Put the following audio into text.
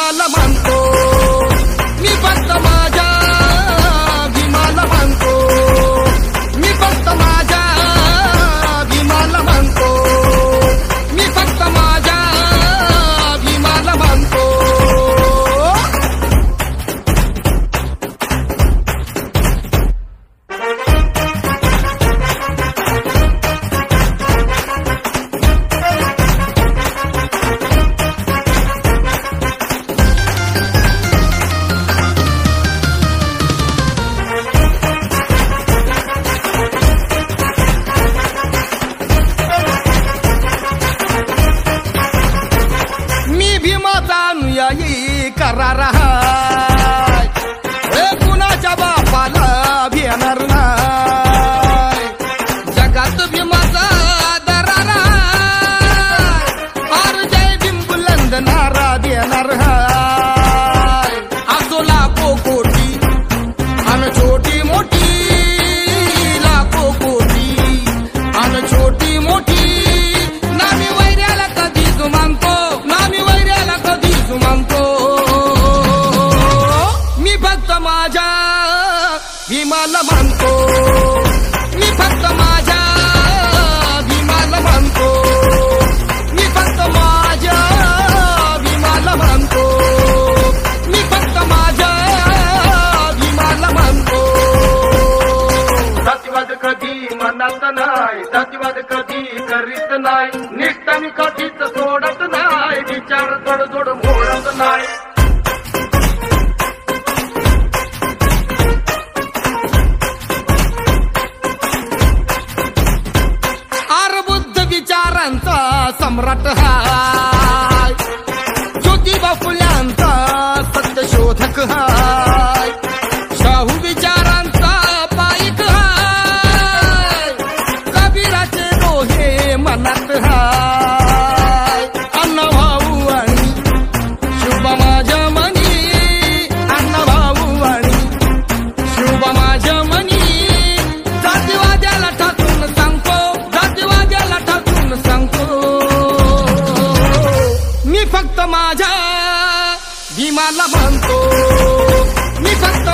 भीमाला मानतो, मी फक्त माझ्या भीमाला मानतो, मी फक्त माझ्या भीमाला मानतो, मी फक्त माझ्या भीमाला मानतो. भीमाचा अनुयायी करार हाय, हे कुणाच्या बापाला भेटणार नाही. जगात भीमाचा दरार हाय, और जय भीम बुलंद नारा देणार हाय. असो लाखो कोटी अन छोटी मोठी, लाखो कोटी अन छोटी मोठी, नामी वैऱ्याला कधीच मानतो, नामी वैऱ्याला कधीच मानतो. मी फक्त माझ्या भीमाला मानतो, मी फक्त माझ्या भीमाला मानतो, मी फक्त माझ्या भीमाला मानतो, मी फक्त माझ्या भीमाला मानतो. जातीवाद कधी मनात नाही, जातीवाद कधी करीत नाही, निष्ठा मी कधीच सोडत नाही, विचार तडजोड मोडत नाही. आर बुद्ध विचारांचा सम्राट हाय, ज्योतिबा फुल्यांचा सत्यशोधक हाय, शाहू विचारांचा पाईक हाय, कबीराचे दोहे मनात हाय. अण्णाभाऊ आणि शिवबा माझ्या मनी, अण्णाभाऊ आणि शिवबा माझ्या मनी. जातीवाद्याला ठाकून सांगतो, जातीवाद्याला ठाकून सांगतो, मी फक्त माझ्या भीमाला मानतो, मी फक्त